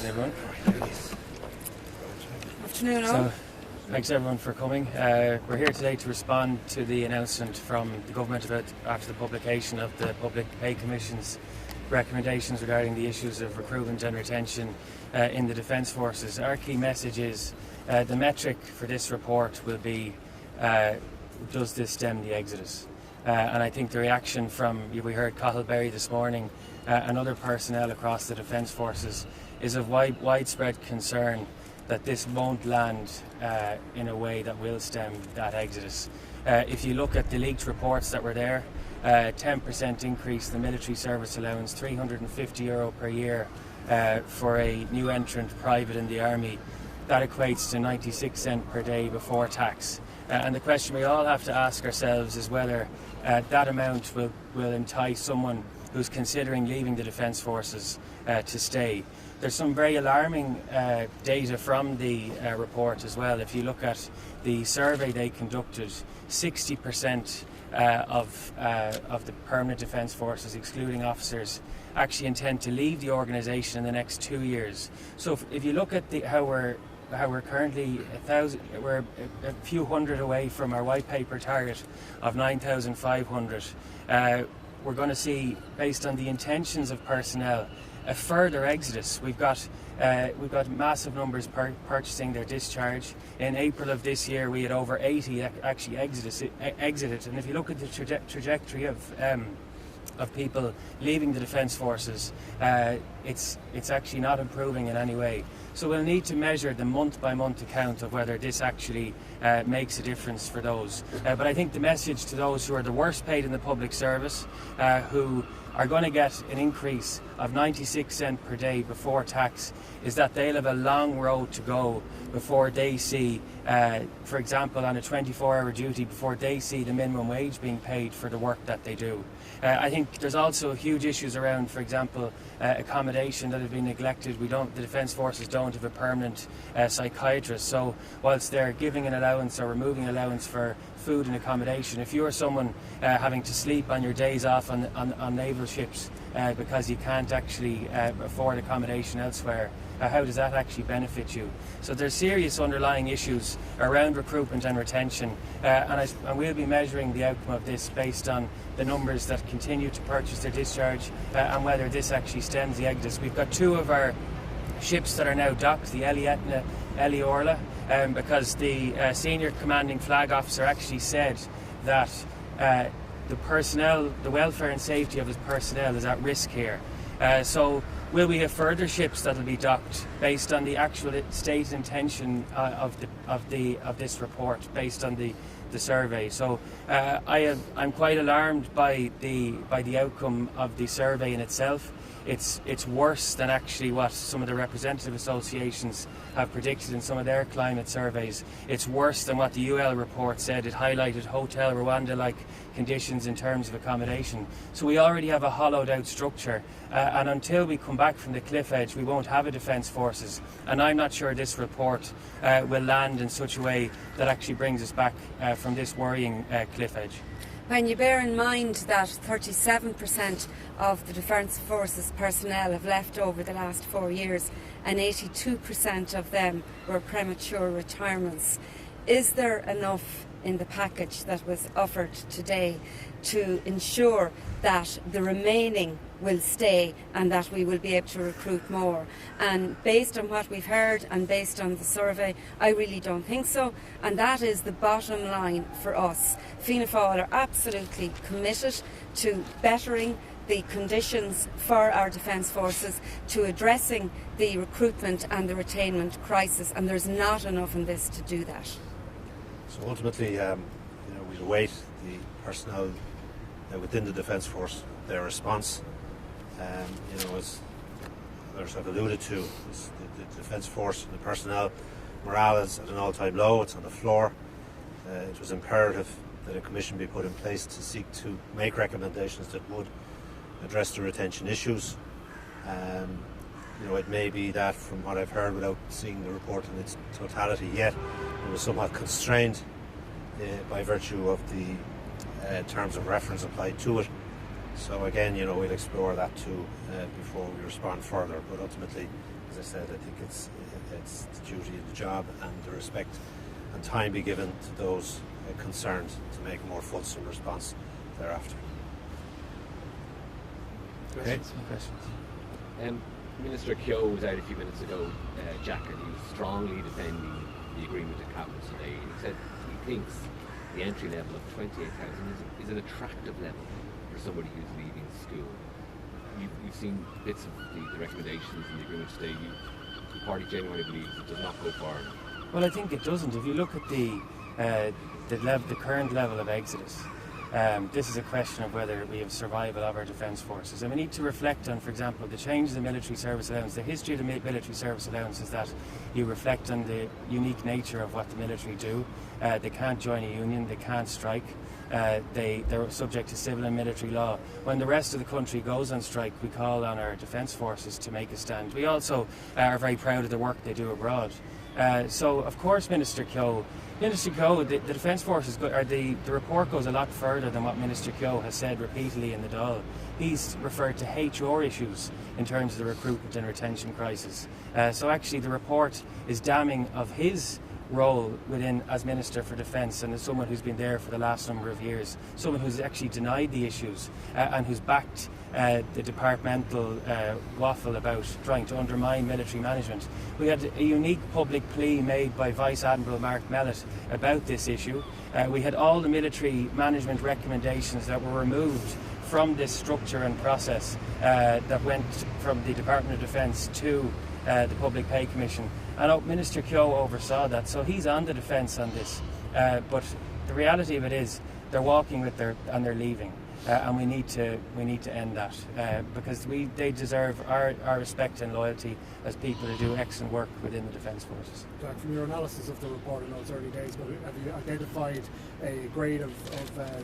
Everyone. Afternoon, all. So, thanks everyone for coming. We're here today to respond to the announcement from the government after the publication of the Public Pay Commission's recommendations regarding the issues of recruitment and retention in the Defence Forces. Our key message is the metric for this report will be does this stem the exodus? And I think the reaction from, we heard Cathal Berry this morning and other personnel across the Defence Forces is of widespread concern that this won't land in a way that will stem that exodus. If you look at the leaked reports that were there, 10% increase in the military service allowance, €350 per year for a new entrant private in the army, that equates to 96 cents per day before tax. And the question we all have to ask ourselves is whether that amount will entice someone who's considering leaving the Defence Forces to stay. There's some very alarming data from the report as well. If you look at the survey they conducted, 60% of the permanent Defence Forces, excluding officers, actually intend to leave the organisation in the next 2 years. So if you look at how we're currently we're a few hundred away from our white paper target of 9,500. We're going to see, based on the intentions of personnel, a further exodus. We've got massive numbers purchasing their discharge. In April of this year, we had over 80 actually exited. And if you look at the trajectory of people leaving the Defence Forces, it's actually not improving in any way. So we'll need to measure the month-by-month account of whether this actually makes a difference for those. But I think the message to those who are the worst paid in the public service, who are going to get an increase of 96 cents per day before tax, is that they'll have a long road to go before they see, for example, on a 24-hour duty, before they see the minimum wage being paid for the work that they do. I think there's also huge issues around, for example, accommodation that have been neglected. The Defence Forces don't have a permanent psychiatrist, so whilst they're giving an allowance or removing an allowance for food and accommodation, if you're someone having to sleep on your days off on naval ships because you can't actually afford accommodation elsewhere, how does that actually benefit you? So there's serious underlying issues around recruitment and retention, and we'll be measuring the outcome of this based on the numbers that continue to purchase their discharge and whether this actually stems the exodus. We've got two of our ships that are now docked, the Ellie Etna, Ellie Orla, because the senior commanding flag officer actually said that the personnel, the welfare and safety of his personnel is at risk here. So will we have further ships that will be docked based on the actual state intention of this report, based on the survey? So I'm quite alarmed by the outcome of the survey in itself. It's worse than actually what some of the representative associations have predicted in some of their climate surveys. It's worse than what the UL report said. It highlighted Hotel Rwanda-like conditions in terms of accommodation. So we already have a hollowed out structure, and until we come back from the cliff edge, we won't have a Defence Forces. And I'm not sure this report will land in such a way that actually brings us back from this worrying cliff edge. When you bear in mind that 37% of the Defence Forces personnel have left over the last 4 years and 82% of them were premature retirements, is there enough in the package that was offered today to ensure that the remaining will stay and that we will be able to recruit more? And based on what we've heard and based on the survey, I really don't think so, and that is the bottom line for us. Fianna Fáil are absolutely committed to bettering the conditions for our Defence Forces, to addressing the recruitment and the retainment crisis, and there's not enough in this to do that. So ultimately, we await the personnel within the Defence Force, their response. As others have alluded to, the Defence Force, the personnel morale is at an all-time low. It's on the floor. It was imperative that a commission be put in place to seek to make recommendations that would address the retention issues. It may be that, from what I've heard without seeing the report in its totality yet, it was somewhat constrained by virtue of the terms of reference applied to it. So again, we'll explore that too before we respond further. But ultimately, as I said, I think it's the duty of the job and the respect and time be given to those concerned to make a more fulsome response thereafter. Questions? Minister Keogh was out a few minutes ago, Jack, and he was strongly defending the agreement at Cabinet today. He said he thinks the entry level of 28,000 is an attractive level for somebody who's leaving school. You've seen bits of the recommendations in the agreement today. The party genuinely believes it does not go far enough. Well, I think it doesn't. If you look at the current level of exodus, this is a question of whether we have survival of our defence forces. And we need to reflect on, for example, the change in the military service allowance. The history of the military service allowance is that you reflect on the unique nature of what the military do. They can't join a union, they can't strike. They're subject to civil and military law. When the rest of the country goes on strike, we call on our defence forces to make a stand. We also are very proud of the work they do abroad. So, of course, Minister Keogh, the Defence Forces, the report goes a lot further than what Minister Keogh has said repeatedly in the Dáil. He's referred to HR issues in terms of the recruitment and retention crisis. So actually the report is damning of his role as Minister for Defence and as someone who's been there for the last number of years, someone who's actually denied the issues and who's backed the departmental waffle about trying to undermine military management. We had a unique public plea made by Vice Admiral Mark Mellett about this issue. We had all the military management recommendations that were removed from this structure and process that went from the Department of Defence to the Public Pay Commission. And Minister Keogh oversaw that, so he's on the defence on this. But the reality of it is, they're walking with and they're leaving, and we need to end that because they deserve our respect and loyalty as people who do excellent work within the Defence Forces. Jack, from your analysis of the report, I know it's early days, but have you identified a grade of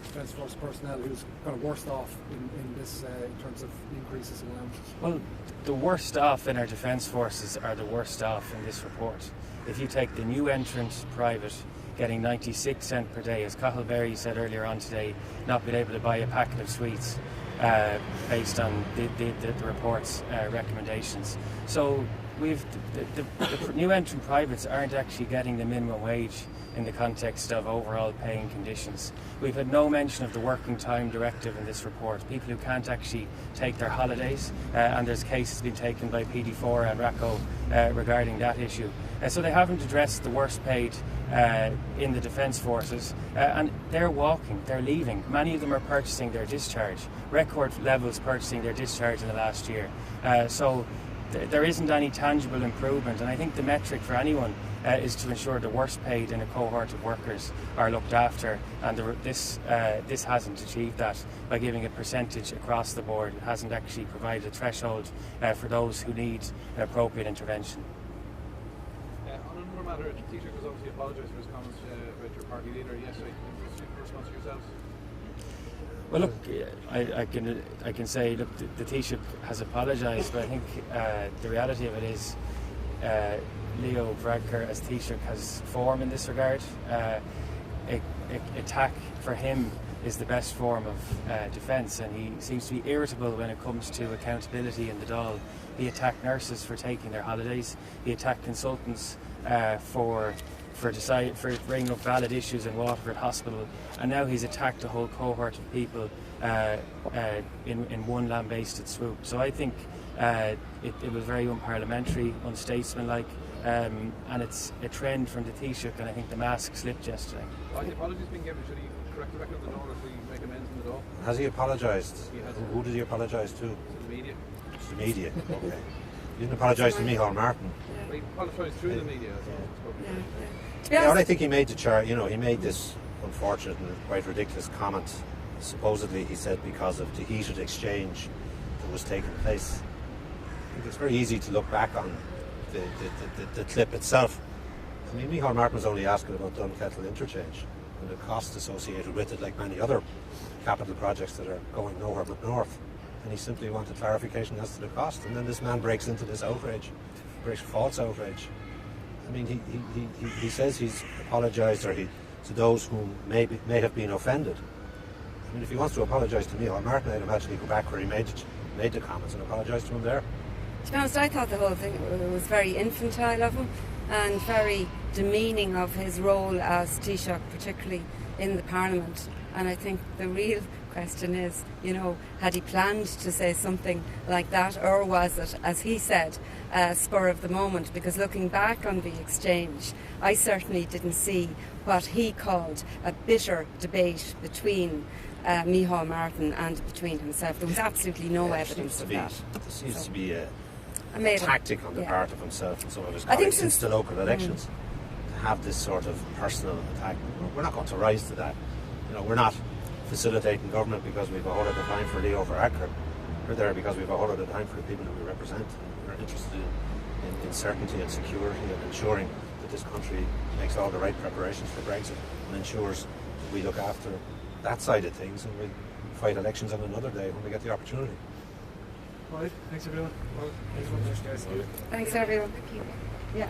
Defence Force personnel who's kind of worst off in this in terms of increases in allowances? Well, the worst off in our Defence Forces are the worst off in this report. If you take the new entrant private getting 96 cents per day, as Cathal Berry said earlier on today, not being able to buy a packet of sweets based on the report's recommendations. So the new entrant privates aren't actually getting the minimum wage in the context of overall paying conditions. We've had no mention of the working time directive in this report, people who can't actually take their holidays, and there's cases being taken by PD4 and RACO regarding that issue. So they haven't addressed the worst paid in the Defence Forces, and they're walking, they're leaving. Many of them are purchasing their discharge, record levels purchasing their discharge in the last year. So there isn't any tangible improvement, and I think the metric for anyone is to ensure the worst paid in a cohort of workers are looked after, and this hasn't achieved that by giving a percentage across the board. It hasn't actually provided a threshold for those who need appropriate intervention. On another matter, Taoiseach has obviously apologised for his comments about your party leader yesterday. In response to yourselves? Well, look, I can say, look, the Taoiseach has apologised, but I think the reality of it is Leo Varadkar as Taoiseach has form in this regard. Attack for him is the best form of defence, and he seems to be irritable when it comes to accountability in the Dáil. He attacked nurses for taking their holidays. He attacked consultants for bringing up valid issues in Waterford Hospital, and now he's attacked a whole cohort of people in one lambasted swoop. So I think it was very unparliamentary, unstatesmanlike, and it's a trend from the Taoiseach, and I think the mask slipped yesterday. Why the apologies being given? Should he correct the record of the Dáil if we make amends in the Dáil? Has he apologised? He has. Who did he apologise to? To the media. To the media, okay. He didn't apologise to Micheál Martin. He apologised through the media. Yeah, well, I think he made he made this unfortunate and quite ridiculous comment. Supposedly, he said because of the heated exchange that was taking place. I think it's very easy to look back on the clip itself. I mean, Micheál Martin was only asking about Dunkettle interchange. and the costs associated with it, like many other capital projects that are going nowhere but north. And he simply wanted clarification as to the cost. And then this man breaks into this outrage, false outrage. I mean, he says he's apologised to those who may have been offended. I mean, if he wants to apologise to Micheál Martin, I'd imagine he'd go back where he made the comments and apologise to him there. To be honest, I thought the whole thing was very infantile of him and very demeaning of his role as Taoiseach, particularly in the Parliament. And I think the real question is, had he planned to say something like that, or was it, as he said, spur of the moment? Because looking back on the exchange, I certainly didn't see what he called a bitter debate between Micheál Martin and between himself. There was absolutely no evidence of that. There seems to be a made tactic on the part of himself and some of his I think colleagues since the local elections to have this sort of personal attack. We're not going to rise to that. We're not facilitating government because we've a whole lot of time for Leo Varadkar. We're there because we've a whole lot of time for the people that we represent. And we're interested in certainty and security and ensuring that this country makes all the right preparations for Brexit and ensures that we look after that side of things, and we'll fight elections on another day when we get the opportunity. All right, thanks everyone. Thanks everyone. Yeah.